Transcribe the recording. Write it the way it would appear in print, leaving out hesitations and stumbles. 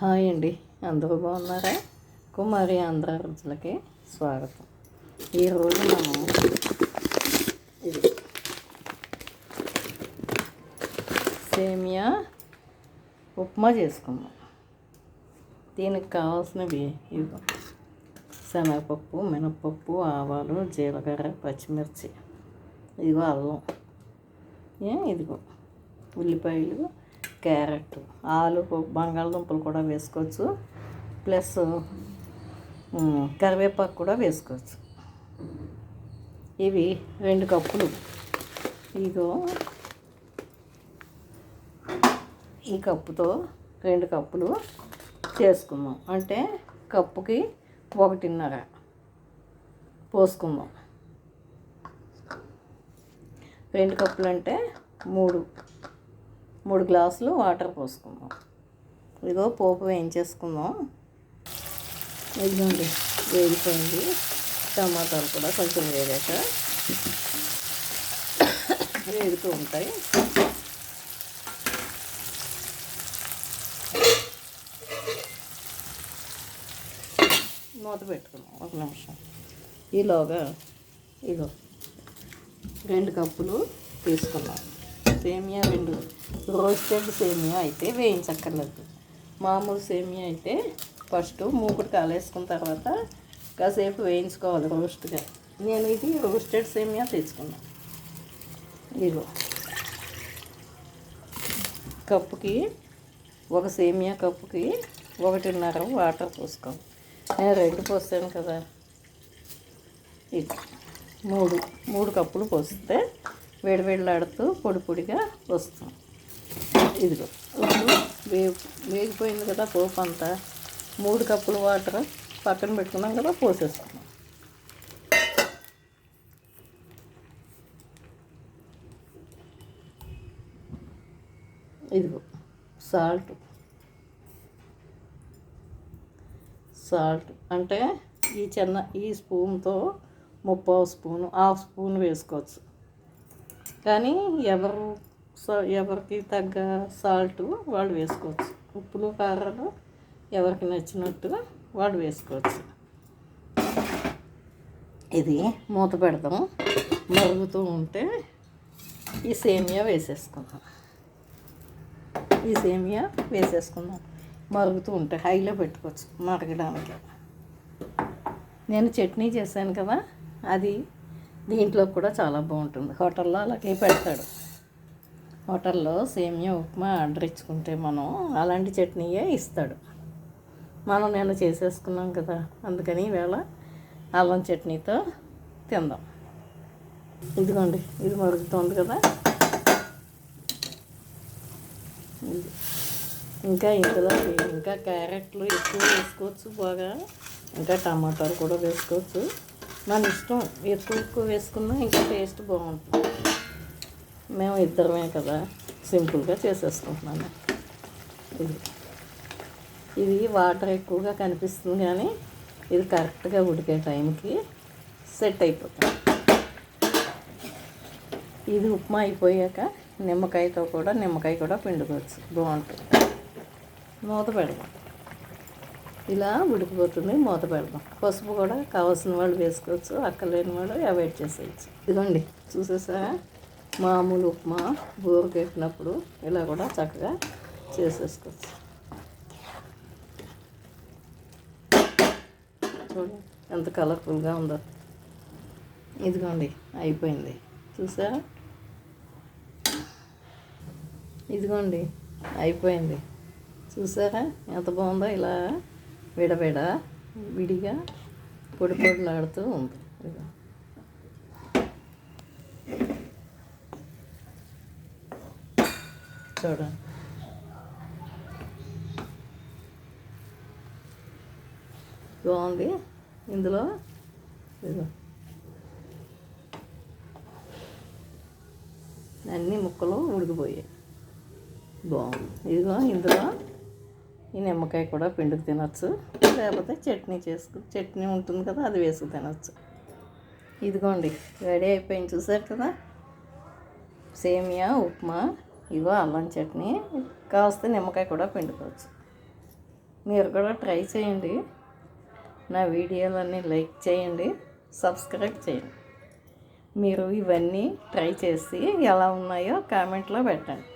Hi అండి, అందరూ బాగున్నారా? కుమారి ఆంధ్ర రుచులకి స్వాగతం. ఈరోజు మనం ఇది సేమియా ఉప్మా చేసుకుందాం. దీనికి కావాల్సినవి ఇదిగో శనగపప్పు, మినపప్పు, ఆవాలు, జీలకర్ర, పచ్చిమిర్చి, ఇదిగో అల్లం, ఇదిగో ఉల్లిపాయలు, క్యారెట్, ఆలు, బంగాళదుంపలు కూడా వేసుకోవచ్చు. ప్లస్ కరివేపాకు కూడా వేసుకోవచ్చు. ఇవి 2 కప్పులు. ఇదిగో ఈ కప్పుతో 2 కప్పులు చేసుకుందాం. అంటే కప్పుకి 1.5 పోసుకుందాం. 2 కప్పులు అంటే 3 గ్లాసులు వాటర్ పోసుకుందాం. ఇదిగో పోపు వేయించేసుకుందాం. ఇదిగోండి వేగిపోయింది. టమాటాలు కూడా కొంచెం వేగాక వేగుతూ ఉంటాయి. మూత పెట్టుకుందాం 1 నిమిషం. ఈలోగా ఇదిగో 2 కప్పులు తీసుకున్నాం. సేమియా 2 రోస్టెడ్ సేమియా అయితే వేయించక్కర్లేదు. మామూలు సేమియా అయితే ఫస్ట్ మూకుడు కాలేసుకున్న తర్వాత కాసేపు వేయించుకోవాలి రోస్ట్గా. నేను ఇది రోస్టెడ్ సేమియా తెచ్చుకున్నాను. ఇదిగో కప్పుకి సేమియా కప్పుకి 1.5 వాటర్ పోసుకోవాలి. నేను 2 పోస్తాను కదా. ఇది 3 కప్పులు పోస్తే వేడివేడిలాడుతూ పొడిగా వస్తాం. ఇదిగో ఇప్పుడు వేగిపోయింది కదా పోపు అంతా. 3 కప్పులు వాటర్ పక్కన పెట్టుకున్నాం కదా, పోసేసుకున్నాం. ఇదిగో సాల్ట్ అంటే ఈ స్పూన్తో 1/2 స్పూను, 1/2 స్పూన్ వేసుకోవచ్చు. కానీ ఎవరికి తగ్గ సాల్ట్ వాళ్ళు వేసుకోవచ్చు. ఉప్పులు కారాలు ఎవరికి నచ్చినట్టు వాళ్ళు వేసుకోవచ్చు. ఇది మూత పెడదాం. మరుగుతూ ఉంటే ఈ సేమియా వేసేసుకుందాం. మరుగుతూ ఉంటే హైలో పెట్టుకోవచ్చు మరగడానికి. నేను చట్నీ చేశాను కదా, అది దీంట్లో కూడా చాలా బాగుంటుంది. హోటల్లో అలాగే పెడతాడు. హోటల్లో సేమియా ఉప్మా ఆర్డర్ ఇచ్చుకుంటే మనం అలాంటి చట్నీయే ఇస్తాడు. నేను చేసేసుకున్నాం కదా, అందుకని ఈవేళ అల్లం చట్నీతో తిందాం. ఇదిగోండి, ఇది మరుగుతుంది కదా. ఇందులో ఇంకా క్యారెట్లు ఎక్కువ వేసుకోవచ్చు బాగా. ఇంకా టమాటాలు కూడా వేసుకోవచ్చు. మన ఇష్టం, ఎక్కువ వేసుకున్నా ఇంకా టేస్ట్ బాగుంటుంది. మేము ఇద్దరమే కదా, సింపుల్గా చేసేసుకుంటున్నాను. ఇది వాటర్ ఎక్కువగా కనిపిస్తుంది కానీ ఇది కరెక్ట్గా ఉడికే టైంకి సెట్ అయిపోతుంది. ఇది ఉప్మా అయిపోయాక నిమ్మకాయ కూడా పిండుకోవచ్చు, బాగుంటుంది. మూత పెడదాం. ఇలా ఉడికిపోతుంది. మూత పెడదాం. పసుపు కూడా కావాల్సిన వాళ్ళు వేసుకోవచ్చు, అక్కర్లేని వాళ్ళు అవాయిడ్ చేసేయచ్చు. ఇదిగోండి చూసేసారా, మామూలు ఉప్మా బోరు పెట్టినప్పుడు ఇలా కూడా చక్కగా చేసేసుకోవచ్చు. చూడండి ఎంత కలర్ఫుల్గా ఉందో. ఇదిగోండి అయిపోయింది. చూసారా, ఇదిగోండి అయిపోయింది. చూసారా ఎంత బాగుందో. ఇలా విడిగా పొడిలాడుతూ ఉంది. చూడండి బాగుంది. ఇందులో అన్ని ముక్కలు ఉడికిపోయాయి. బాగుంది. ఇందులో ఈ నిమ్మకాయ కూడా పిండుకు తినచ్చు, లేకపోతే చట్నీ ఉంటుంది కదా, అది వేసుకు తినచ్చు. ఇదిగోండి రెడీ అయిపోయింది. చూసారు కదా సేమియా ఉప్మా. అల్లం చట్నీ, కాస్త నిమ్మకాయ కూడా పిండుకోవచ్చు. మీరు కూడా ట్రై చేయండి. నా వీడియోలన్నీ లైక్ చేయండి, సబ్స్క్రైబ్ చేయండి. మీరు ఇవన్నీ ట్రై చేసి ఎలా ఉన్నాయో కామెంట్లో పెట్టండి.